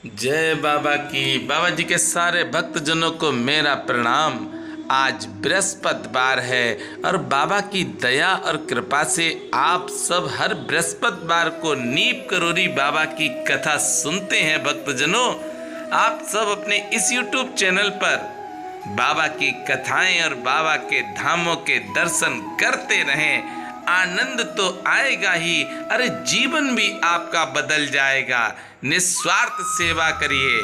जय बाबा की। बाबा जी के सारे भक्तजनों को मेरा प्रणाम। आज बृहस्पतिवार है और बाबा की दया और कृपा से आप सब हर बृहस्पतिवार को नीप करोरी बाबा की कथा सुनते हैं। भक्तजनों, आप सब अपने इस YouTube चैनल पर बाबा की कथाएं और बाबा के धामों के दर्शन करते रहें। आनंद तो आएगा ही, अरे जीवन भी आपका बदल जाएगा। निस्वार्थ सेवा करिए।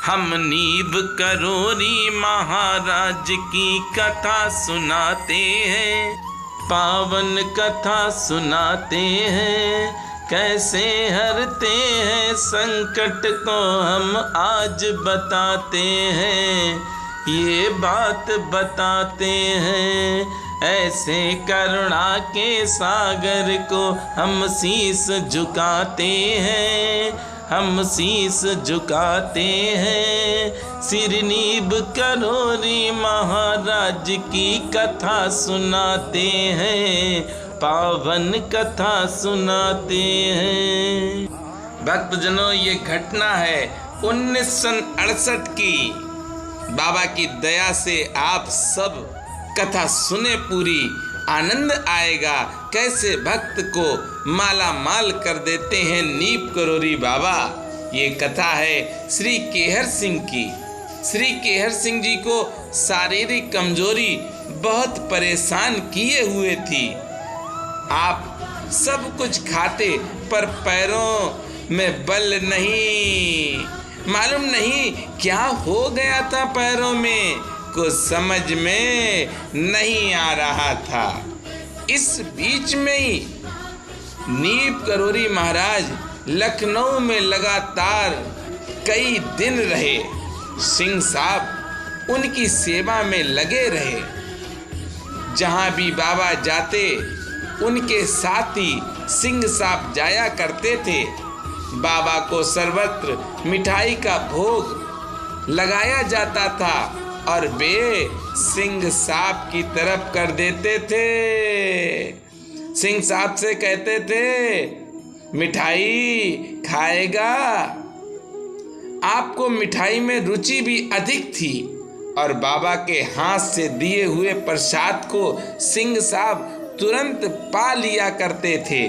हम नीब करोरी महाराज की कथा सुनाते हैं, पावन कथा सुनाते हैं। कैसे हरते हैं संकट को हम आज बताते हैं, ये बात बताते हैं। ऐसे करुणा के सागर को हम शीस झुकाते हैं, हम शीस झुकाते हैं। सिर नीब करोरी महाराज की कथा सुनाते हैं, पावन कथा सुनाते हैं। भक्तजनों, ये घटना है 1968 की। बाबा की दया से आप सब कथा सुने, पूरी आनंद आएगा। कैसे भक्त को माला माल कर देते हैं नीप करोरी बाबा। ये कथा है श्री केहर सिंह की। श्री केहर सिंह जी को शारीरिक कमजोरी बहुत परेशान किए हुए थी। आप सब कुछ खाते पर पैरों में बल नहीं। मालूम नहीं क्या हो गया था पैरों में, कुछ समझ में नहीं आ रहा था। इस बीच में ही नीप करोरी महाराज लखनऊ में लगातार कई दिन रहे। सिंह साहब उनकी सेवा में लगे रहे। जहां भी बाबा जाते उनके साथी सिंह साहब जाया करते थे। बाबा को सर्वत्र मिठाई का भोग लगाया जाता था और वे सिंह साहब की तरफ कर देते थे। सिंह साहब से कहते थे, मिठाई खाएगा। आपको मिठाई में रुचि भी अधिक थी और बाबा के हाथ से दिए हुए प्रसाद को सिंह साहब तुरंत पा लिया करते थे।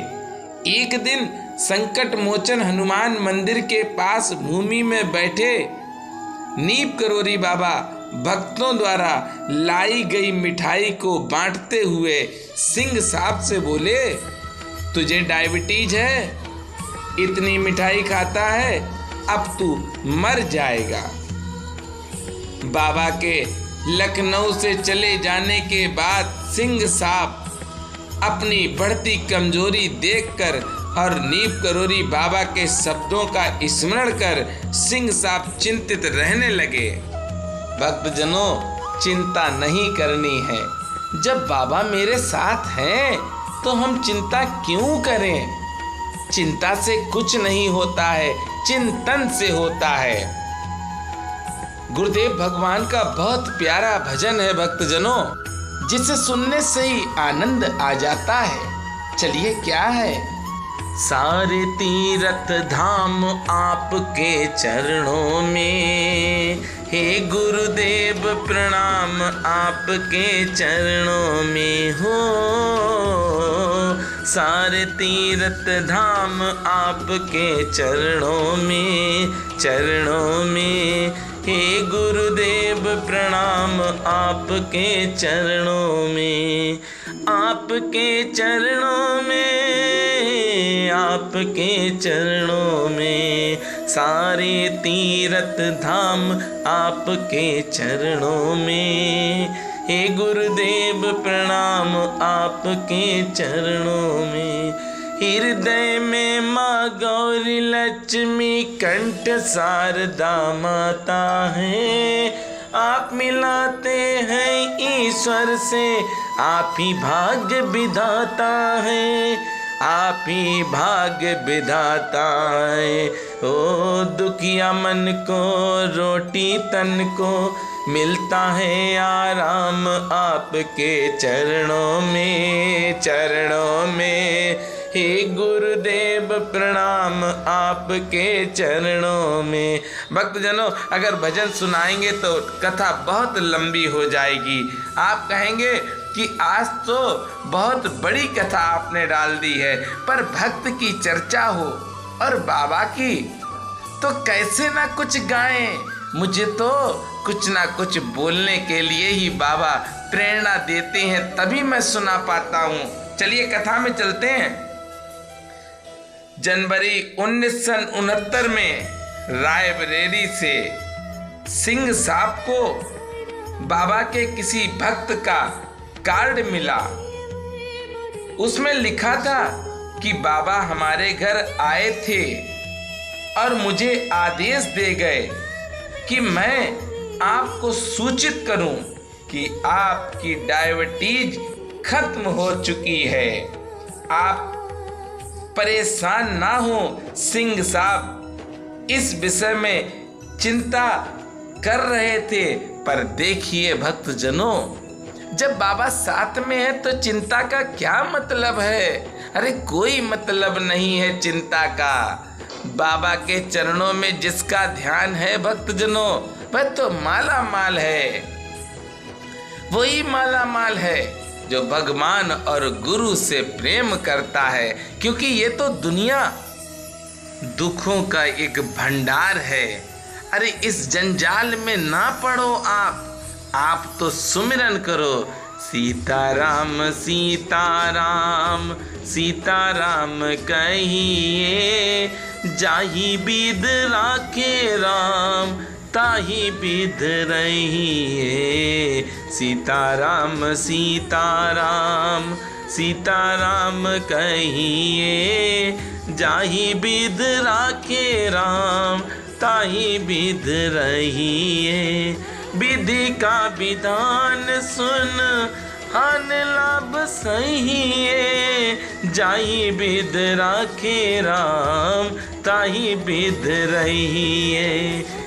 एक दिन संकट मोचन हनुमान मंदिर के पास भूमि में बैठे नीप करोरी बाबा भक्तों द्वारा लाई गई मिठाई को बांटते हुए सिंह साहब से बोले, तुझे डायबिटीज है, इतनी मिठाई खाता है, अब तू मर जाएगा। बाबा के लखनऊ से चले जाने के बाद सिंह साहब अपनी बढ़ती कमजोरी देखकर और नीप करोरी बाबा के शब्दों का स्मरण कर सिंह साहब चिंतित रहने लगे। भक्तजनों, चिंता नहीं करनी है। जब बाबा मेरे साथ हैं तो हम चिंता क्यों करें। चिंता से कुछ नहीं होता है, चिंतन से होता है। गुरुदेव भगवान का बहुत प्यारा भजन है भक्तजनों, जिसे सुनने से ही आनंद आ जाता है। चलिए क्या है। सारे तीर्थ धाम आपके चरणों में, हे गुरुदेव प्रणाम आपके चरणों में हो। सारे तीर्थ धाम आपके चरणों में, चरणों में। हे गुरुदेव प्रणाम आपके चरणों में, आपके चरणों में, आपके चरणों में। सारे तीर्थ धाम आपके चरणों में, हे गुरुदेव प्रणाम आपके चरणों में। हृदय में माँ गौरी लक्ष्मी कंठ शारदा माता है। आप मिलाते हैं ईश्वर से, आप ही भाग्य विधाता है, आप ही भाग्य विधाता है। ओ दुखिया मन को रोटी तन को मिलता है आराम आपके चरणों में, चरणों में। हे गुरुदेव प्रणाम आपके चरणों में। भक्तजनों, अगर भजन सुनाएंगे तो कथा बहुत लंबी हो जाएगी। आप कहेंगे कि आज तो बहुत बड़ी कथा आपने डाल दी है, पर भक्त की चर्चा हो और बाबा की तो कैसे ना कुछ गाएं। मुझे तो कुछ ना कुछ बोलने के लिए ही बाबा प्रेरणा देते हैं, तभी मैं सुना पाता हूँ। चलिए कथा में चलते हैं। जनवरी 1969 में रायबरेली से सिंह साहब को बाबा के किसी भक्त का कार्ड मिला। उसमें लिखा था कि बाबा हमारे घर आए थे और मुझे आदेश दे गए कि मैं आपको सूचित करूं कि आपकी डायबिटीज खत्म हो चुकी है। आप परेशान ना हो। सिंह साहब इस विषय में चिंता कर रहे थे, पर देखिए भक्तजनों, जब बाबा साथ में है तो चिंता का क्या मतलब है। अरे कोई मतलब नहीं है चिंता का। बाबा के चरणों में जिसका ध्यान है भक्तजनों, वह तो माला माल है। वही माला माल है जो भगवान और गुरु से प्रेम करता है, क्योंकि ये तो दुनिया दुखों का एक भंडार है। अरे इस जंजाल में ना पड़ो आप तो सुमिरन करो, सीताराम सीताराम सीताराम कहिए, जाही बिध राखे राम ताही बिध रहिए। सीताराम सीताराम सीताराम कहिए, जाही बिध राखे राम ताही बिध रहिए। विधि का विधान सुन आन लाभ सहिए, जाही बिध राखे राम ताही बिध रहिए।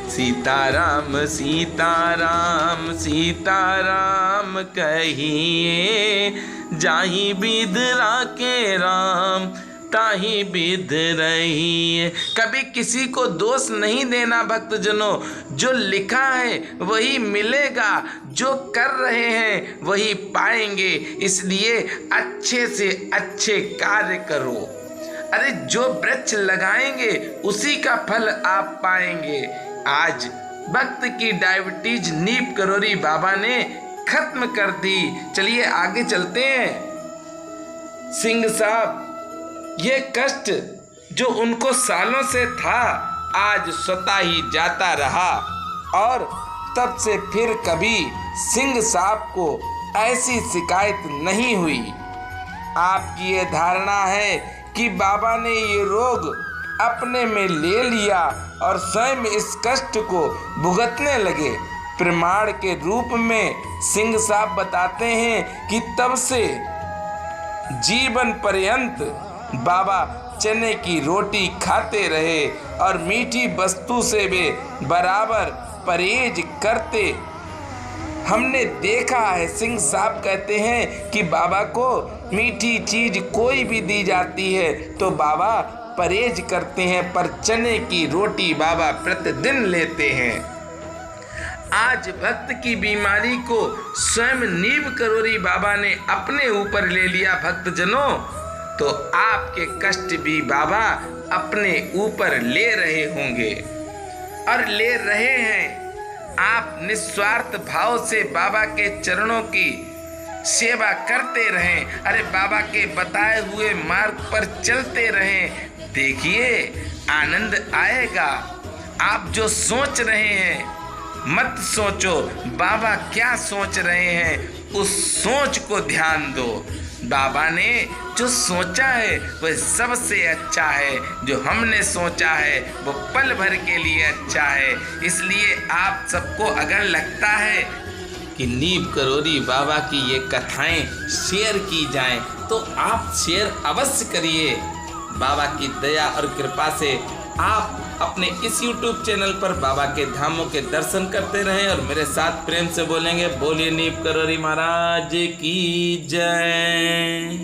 सीताराम सीताराम सीताराम कहिए, जाही बिध राखे राम ताही बिध रहिए। कभी किसी को दोष नहीं देना भक्तजनों, जो लिखा है वही मिलेगा, जो कर रहे हैं वही पाएंगे। इसलिए अच्छे से अच्छे कार्य करो। अरे जो वृक्ष लगाएंगे उसी का फल आप पाएंगे। आज भक्त की डायबिटीज नीम करोरी बाबा ने खत्म कर दी। चलिए आगे चलते हैं। सिंह साहब, ये कष्ट जो उनको सालों से था, आज स्वतः ही जाता रहा और तब से फिर कभी सिंह साहब को ऐसी शिकायत नहीं हुई। आपकी ये धारणा है कि बाबा ने ये रोग अपने में ले लिया और स्वयं इस कष्ट को भुगतने लगे। प्रमाण के रूप में सिंह साहब बताते हैं कि तब से जीवन पर्यंत बाबा चने की रोटी खाते रहे और मीठी वस्तु से वे बराबर परहेज करते। हमने देखा है, सिंह साहब कहते हैं कि बाबा को मीठी चीज कोई भी दी जाती है तो बाबा परहेज करते हैं, पर चने की रोटी बाबा प्रतिदिन लेते हैं। आज भक्त की बीमारी को स्वयं नीम करोरी बाबा ने अपने ऊपर ले लिया भक्तजनों, तो आपके कष्ट भी बाबा अपने ऊपर ले रहे होंगे और ले रहे हैं। आप निस्वार्थ भाव से बाबा के चरणों की सेवा करते रहें। अरे बाबा के बताए हुए मार्ग पर चलते रहें। देखिए आनंद आएगा। आप जो सोच रहे हैं मत सोचो, बाबा क्या सोच रहे हैं उस सोच को ध्यान दो। बाबा ने जो सोचा है वह सबसे अच्छा है, जो हमने सोचा है वो पल भर के लिए अच्छा है। इसलिए आप सबको अगर लगता है कि नीम करोरी बाबा की ये कथाएं शेयर की जाएं तो आप शेयर अवश्य करिए। बाबा की दया और कृपा से आप अपने इस YouTube चैनल पर बाबा के धामों के दर्शन करते रहें और मेरे साथ प्रेम से बोलेंगे, बोलिए नीम करोरी महाराज की जय।